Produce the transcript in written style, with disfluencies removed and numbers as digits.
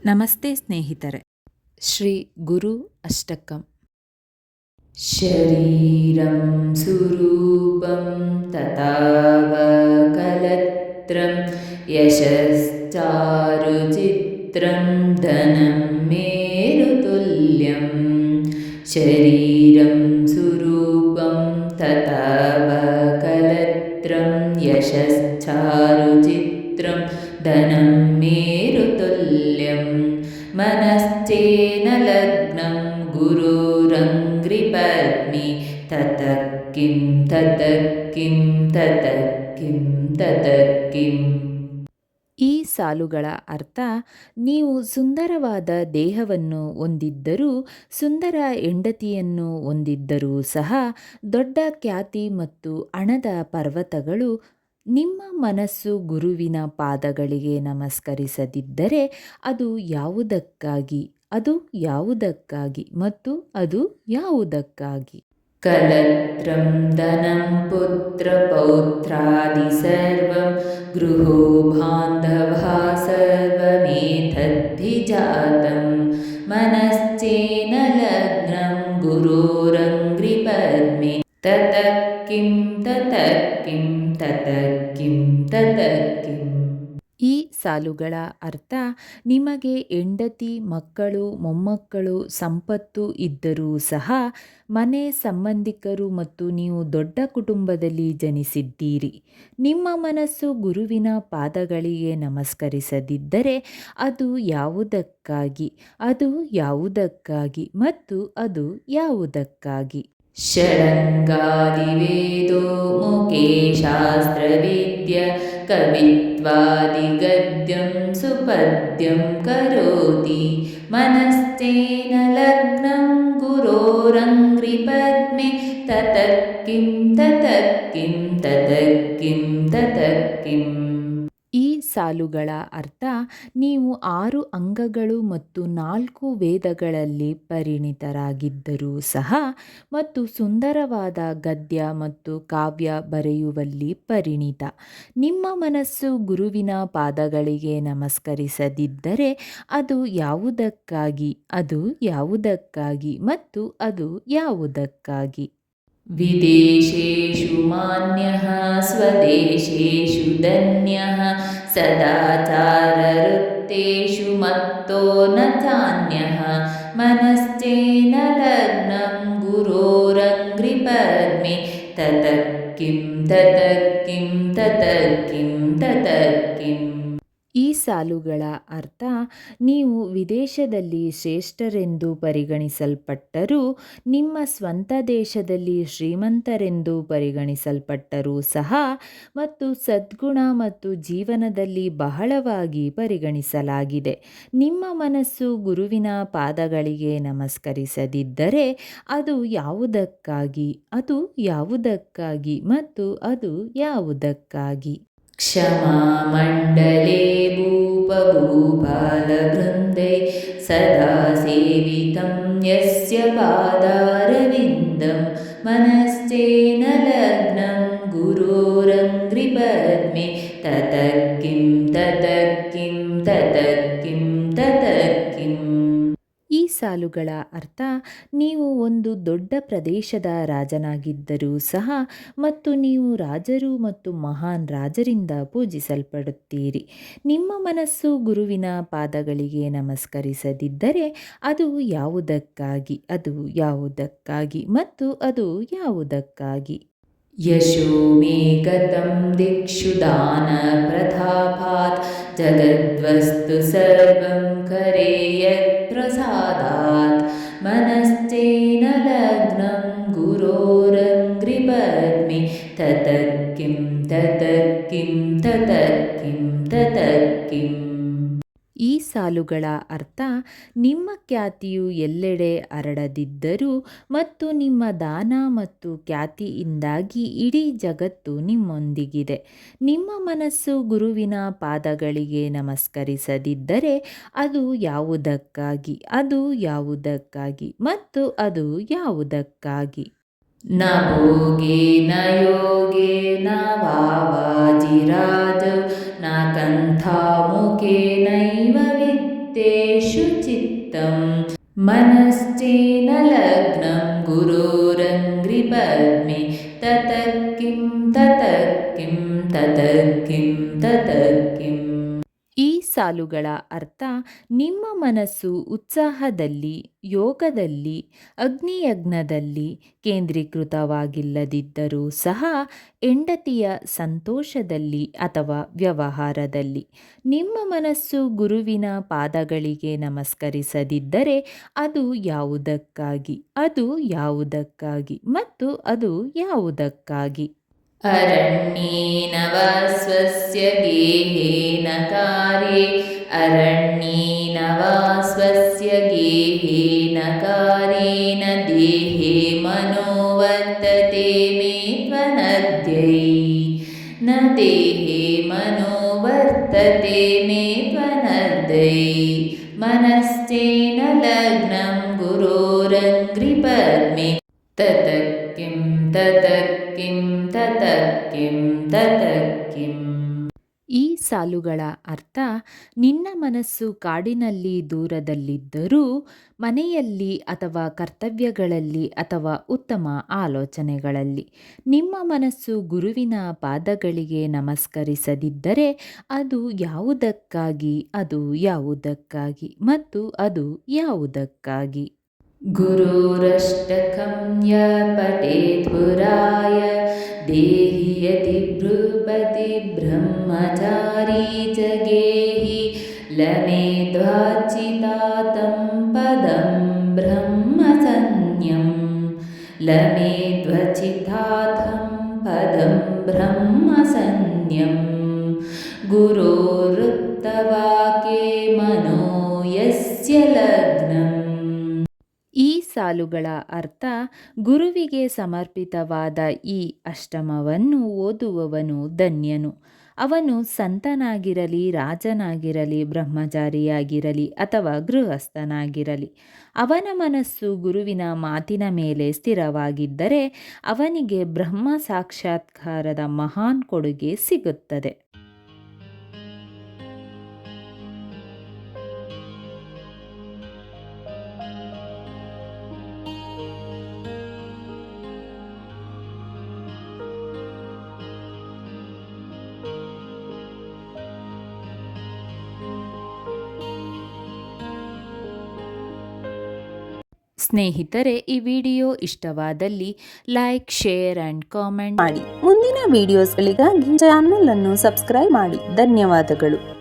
ನಮಸ್ತೆ ಸ್ನೇಹಿತರೆ. ಶ್ರೀ ಗುರು ಅಷ್ಟಕಂ. ಶರೀರಂ ಸುರೂಪಂ ತಥಾವಕಲತ್ರಂ ಯಶಶ್ಚಾರುಚಿತ್ರಂ ಧನಂ ಮೇರುತುಲ್ಯಂ. ಶರೀರಂ ಸುರೂಪಂ ತಥಾವಕಲತ್ರಂ ಯಶಶ್ಚಾರುಚಿತ್ರಂ ಧನಂ ಮೇರುತುಲ್ಯಂ. ಮನಶ್ಚೇನ ಲಗ್ನಂ ಗುರುರಂಗ್ರಿಪದ್ಮಿ ತತಃ ಕಿಂ ತತಃ ಕಿಂ ತತಃ ಕಿಂ ತತಃ ಕಿಂ. ಈ ಸಾಲುಗಳ ಅರ್ಥ: ನೀವು ಸುಂದರವಾದ ದೇಹವನ್ನು ಹೊಂದಿದ್ದರೂ, ಸುಂದರ ಹೆಂಡತಿಯನ್ನು ಹೊಂದಿದ್ದರೂ ಸಹ, ದೊಡ್ಡ ಖ್ಯಾತಿ ಮತ್ತು ಹಣದ ಪರ್ವತಗಳು ನಿಮ್ಮ ಮನಸ್ಸು ಗುರುವಿನ ಪಾದಗಳಿಗೆ ನಮಸ್ಕರಿಸದಿದ್ದರೆ ಅದು ಯಾವುದಕ್ಕಾಗಿ, ಅದು ಯಾವುದಕ್ಕಾಗಿ ಮತ್ತು ಅದು ಯಾವುದಕ್ಕಾಗಿ? ಕಲತ್ರಂ ಧನಂ ಪುತ್ರ ಪೌತ್ರಾದಿ ಸರ್ವಂ ಗೃಹೋ ಬಾಂಧವಃ ಸರ್ವಮೇತದ್ವಿಜಾತಂ. ಮನಶ್ಚೇನ ಲಗ್ನಂ ಗುರೋರಂಗ್ರಿಪದ್ಮೆ ತತಃ ಕಿಂ ತತಃ ಕಿಂ ತತಃ ಕಿಂ ತತಃ ಕಿಂ. ಈ ಸಾಲುಗಳ ಅರ್ಥ: ನಿಮಗೆ ಹೆಂಡತಿ, ಮಕ್ಕಳು, ಮೊಮ್ಮಕ್ಕಳು, ಸಂಪತ್ತು ಇದ್ದರೂ ಸಹ, ಮನೆ, ಸಂಬಂಧಿಕರು ಮತ್ತು ನೀವು ದೊಡ್ಡ ಕುಟುಂಬದಲ್ಲಿ ಜನಿಸಿದ್ದೀರಿ. ನಿಮ್ಮ ಮನಸ್ಸು ಗುರುವಿನ ಪಾದಗಳಿಗೆ ನಮಸ್ಕರಿಸದಿದ್ದರೆ ಅದು ಯಾವುದಕ್ಕಾಗಿ, ಅದು ಯಾವುದಕ್ಕಾಗಿ ಮತ್ತು ಅದು ಯಾವುದಕ್ಕಾಗಿ? ಷಡಂಗಾದಿವೇದೋ ಮುಖೇ ಶಾಸ್ತ್ರವಿದ್ಯ ಕವಿತ್ವಾದಿಗದ್ಯಂ ಸುಪದ್ಯಂ ಕರೋತಿ. ಮನಶ್ಚೇನ ಲಗ್ನಂ ಗುರೋರಂಗ್ರಿಪದ್ಮೆ ತತಃ ಕಿಂ ತತಃ ಕಿಂ ತತಃ ಕಿಂ ತತಃ ಕಿಂ. ಈ ಸಾಲುಗಳ ಅರ್ಥ: ನೀವು 6 ಅಂಗಗಳು ಮತ್ತು 4 ವೇದಗಳಲ್ಲಿ ಪರಿಣಿತರಾಗಿದ್ದರೂ ಸಹ ಮತ್ತು ಸುಂದರವಾದ ಗದ್ಯ ಮತ್ತು ಕಾವ್ಯ ಬರೆಯುವಲ್ಲಿ ಪರಿಣಿತ. ನಿಮ್ಮ ಮನಸ್ಸು ಗುರುವಿನ ಪಾದಗಳಿಗೆ ನಮಸ್ಕರಿಸದಿದ್ದರೆ ಅದು ಯಾವುದಕ್ಕಾಗಿ, ಅದು ಯಾವುದಕ್ಕಾಗಿ ಮತ್ತು ಅದು ಯಾವುದಕ್ಕಾಗಿ? ವಿದೇಶೇಷು ಮಾನ್ಯಃ ಸ್ವದೇಶೇಷು ಧನ್ಯಃ ಸದಾಚಾರವೃತ್ತೇಷು ಮತ್ತೋ ನ ಚಾನ್ಯಃ. ಮನಶ್ಚೇನ ಲಗ್ನಂ ಗುರೋರಂಗ್ರಿಪದ್ಮೆ ತತಃ ಕಿಂ ತತಃ ಕಿಂ ತತಃ ಕಿಂ ತತಃ ಕಿಂ. ಈ ಸಾಲುಗಳ ಅರ್ಥ: ನೀವು ವಿದೇಶದಲ್ಲಿ ಶ್ರೇಷ್ಠರೆಂದು ಪರಿಗಣಿಸಲ್ಪಟ್ಟರೂ, ನಿಮ್ಮ ಸ್ವಂತ ದೇಶದಲ್ಲಿ ಶ್ರೀಮಂತರೆಂದು ಪರಿಗಣಿಸಲ್ಪಟ್ಟರೂ ಸಹ ಮತ್ತು ಸದ್ಗುಣ ಮತ್ತು ಜೀವನದಲ್ಲಿ ಬಹಳವಾಗಿ ಪರಿಗಣಿಸಲಾಗಿದೆ, ನಿಮ್ಮ ಮನಸ್ಸು ಗುರುವಿನ ಪಾದಗಳಿಗೆ ನಮಸ್ಕರಿಸದಿದ್ದರೆ ಅದು ಯಾವುದಕ್ಕಾಗಿ, ಅದು ಯಾವುದಕ್ಕಾಗಿ ಮತ್ತು ಅದು ಯಾವುದಕ್ಕಾಗಿ? ಕ್ಷಮಾ ಮಂಡಲೇ ಭೂಪಭೂಪಾಲವೃಂದೈ ಸದಾ ಸೇವಿತಂ ಯಸ್ಯ ಪಾದಾರವಿಂದಂ. ಮನಶ್ಚೇನ ಲಗ್ನಂ ಗುರೋರಂಗ್ರಿಪದ್ಮೆ ತತಃ ಕಿಂ ತತಃ ಕಿಂ ತತಃ ಕಿಂ ತತಃ ಕಿಂ. ಈ ಸಾಲುಗಳ ಅರ್ಥ: ನೀವು ಒಂದು ದೊಡ್ಡ ಪ್ರದೇಶದ ರಾಜನಾಗಿದ್ದರೂ ಸಹ ಮತ್ತು ನೀವು ರಾಜರು ಮತ್ತು ಮಹಾನ್ ರಾಜರಿಂದ ಪೂಜಿಸಲ್ಪಡುತ್ತೀರಿ, ನಿಮ್ಮ ಮನಸ್ಸು ಗುರುವಿನ ಪಾದಗಳಿಗೆ ನಮಸ್ಕರಿಸದಿದ್ದರೆ ಅದು ಯಾವುದಕ್ಕಾಗಿ, ಅದು ಯಾವುದಕ್ಕಾಗಿ ಮತ್ತು ಅದು ಯಾವುದಕ್ಕಾಗಿ? ಯಶೋ ಮೇ ಗತಂ ದಿಕ್ಷು ದಾನ ಪ್ರತಾಪಾತ್ ಜಗದ್ವಸ್ತು ಸರ್ವಂ ಕರೆ ಯತ್ ಪ್ರಸಾದಾತ್. ಮನಶ್ಚೇನ ಲಗ್ನಂ ಗುರೋರಂಗ್ರಿಪದ್ಮೆ ತತಃ ಕಿಂ ತತಃ ಕಿಂ ತತಃ ಕಿಂ ತತಃ ಕಿಂ. ಈ ಸಾಲುಗಳ ಅರ್ಥ: ನಿಮ್ಮ ಖ್ಯಾತಿಯು ಎಲ್ಲೆಡೆ ಹರಡದಿದ್ದರೂ ಮತ್ತು ನಿಮ್ಮ ದಾನ ಮತ್ತು ಖ್ಯಾತಿಯಿಂದಾಗಿ ಇಡೀ ಜಗತ್ತು ನಿಮ್ಮೊಂದಿಗಿದೆ, ನಿಮ್ಮ ಮನಸ್ಸು ಗುರುವಿನ ಪಾದಗಳಿಗೆ ನಮಸ್ಕರಿಸದಿದ್ದರೆ ಅದು ಯಾವುದಕ್ಕಾಗಿ, ಅದು ಯಾವುದಕ್ಕಾಗಿ ಮತ್ತು ಅದು ಯಾವುದಕ್ಕಾಗಿ? ನ ಭೋಗೇ ನ ಯೋಗೇ ನ ವಾಜಿರಾಜೌ ನ ಕಂಥಾಮುಖೇ ನೈವ ವಿತ್ತೇ मनश्चेन लग्नं गुरोरङ्घ्रिपद्मे ततः किं ततः किं ततः किं ततः किम्. ಈ ಸಾಲುಗಳ ಅರ್ಥ ನಿಮ್ಮ ಮನಸ್ಸು ಉತ್ಸಾಹದಲ್ಲಿ, ಯೋಗದಲ್ಲಿ, ಅಗ್ನಿಯಜ್ಞದಲ್ಲಿ ಕೇಂದ್ರೀಕೃತವಾಗಿಲ್ಲದಿದ್ದರೂ ಸಹ ಹೆಂಡತಿಯ ಸಂತೋಷದಲ್ಲಿ ಅಥವಾ ವ್ಯವಹಾರದಲ್ಲಿ ನಿಮ್ಮ ಮನಸ್ಸು ಗುರುವಿನ ಪಾದಗಳಿಗೆ ನಮಸ್ಕರಿಸದಿದ್ದರೆ ಅದು ಯಾವುದಕ್ಕಾಗಿ, ಅದು ಯಾವುದಕ್ಕಾಗಿ ಮತ್ತು ಅದು ಯಾವುದಕ್ಕಾಗಿ. अरण्येन वा स्वस्य गेहेन कार्ये अरण्येन वा स्वस्य गेहेन कार्येन देहे मनो वर्तते मे त्वनद्यै न देहे मनो वर्तते मे त्वनद्यै मनश्चेन लग्नं गुरोरङ्घ्रिपद्मे ततः किं ततः किं ततः किं ततः किम्. ಈ ಸಾಲುಗಳ ಅರ್ಥ ನಿನ್ನ ಮನಸ್ಸು ಕಾಡಿನಲ್ಲಿ ದೂರದಲ್ಲಿದ್ದರೂ ಮನೆಯಲ್ಲಿ ಅಥವಾ ಕರ್ತವ್ಯಗಳಲ್ಲಿ ಅಥವಾ ಉತ್ತಮ ಆಲೋಚನೆಗಳಲ್ಲಿ ನಿಮ್ಮ ಮನಸ್ಸು ಗುರುವಿನ ಪಾದಗಳಿಗೆ ನಮಸ್ಕರಿಸದಿದ್ದರೆ ಅದು ಯಾವುದಕ್ಕಾಗಿ, ಅದು ಯಾವುದಕ್ಕಾಗಿ ಮತ್ತು ಅದು ಯಾವುದಕ್ಕಾಗಿ. गुरोरष्टकं य पठेत् पुराय देहि यदि भ्रूपति ब्रह्मचारी च गेहि लमेद्वाचिता तं पदं ब्रह्मसंज्ञं लमेद्वचिताथं पदं ब्रह्मसंज्ञं गुरोरुक्तवाक्ये मनो यस्य लग्नम्. ಈ ಸಾಲುಗಳ ಅರ್ಥ ಗುರುವಿಗೆ ಸಮರ್ಪಿತವಾದ ಈ ಅಷ್ಟಮವನ್ನು ಓದುವವನು ಧನ್ಯನು. ಅವನು ಸಂತನಾಗಿರಲಿ, ರಾಜನಾಗಿರಲಿ, ಬ್ರಹ್ಮಚಾರಿಯಾಗಿರಲಿ ಅಥವಾ ಗೃಹಸ್ಥನಾಗಿರಲಿ. ಅವನ ಮನಸ್ಸು ಗುರುವಿನ ಮಾತಿನ ಮೇಲೆ ಸ್ಥಿರವಾಗಿದ್ದರೆ ಅವನಿಗೆ ಬ್ರಹ್ಮ ಸಾಕ್ಷಾತ್ಕಾರದ ಮಹಾನ್ ಕೊಡುಗೆ ಸಿಗುತ್ತದೆ. ಸ್ನೇಹಿತರೆ, ಈ ವಿಡಿಯೋ ಇಷ್ಟವಾದಲ್ಲಿ ಲೈಕ್, ಶೇರ್ ಆ್ಯಂಡ್ ಕಾಮೆಂಟ್ ಮಾಡಿ. ಮುಂದಿನ ವಿಡಿಯೋಸ್ಗಳಿಗಾಗಿ ಚಾನಲ್ ಅನ್ನು ಸಬ್ಸ್ಕ್ರೈಬ್ ಮಾಡಿ. ಧನ್ಯವಾದಗಳು.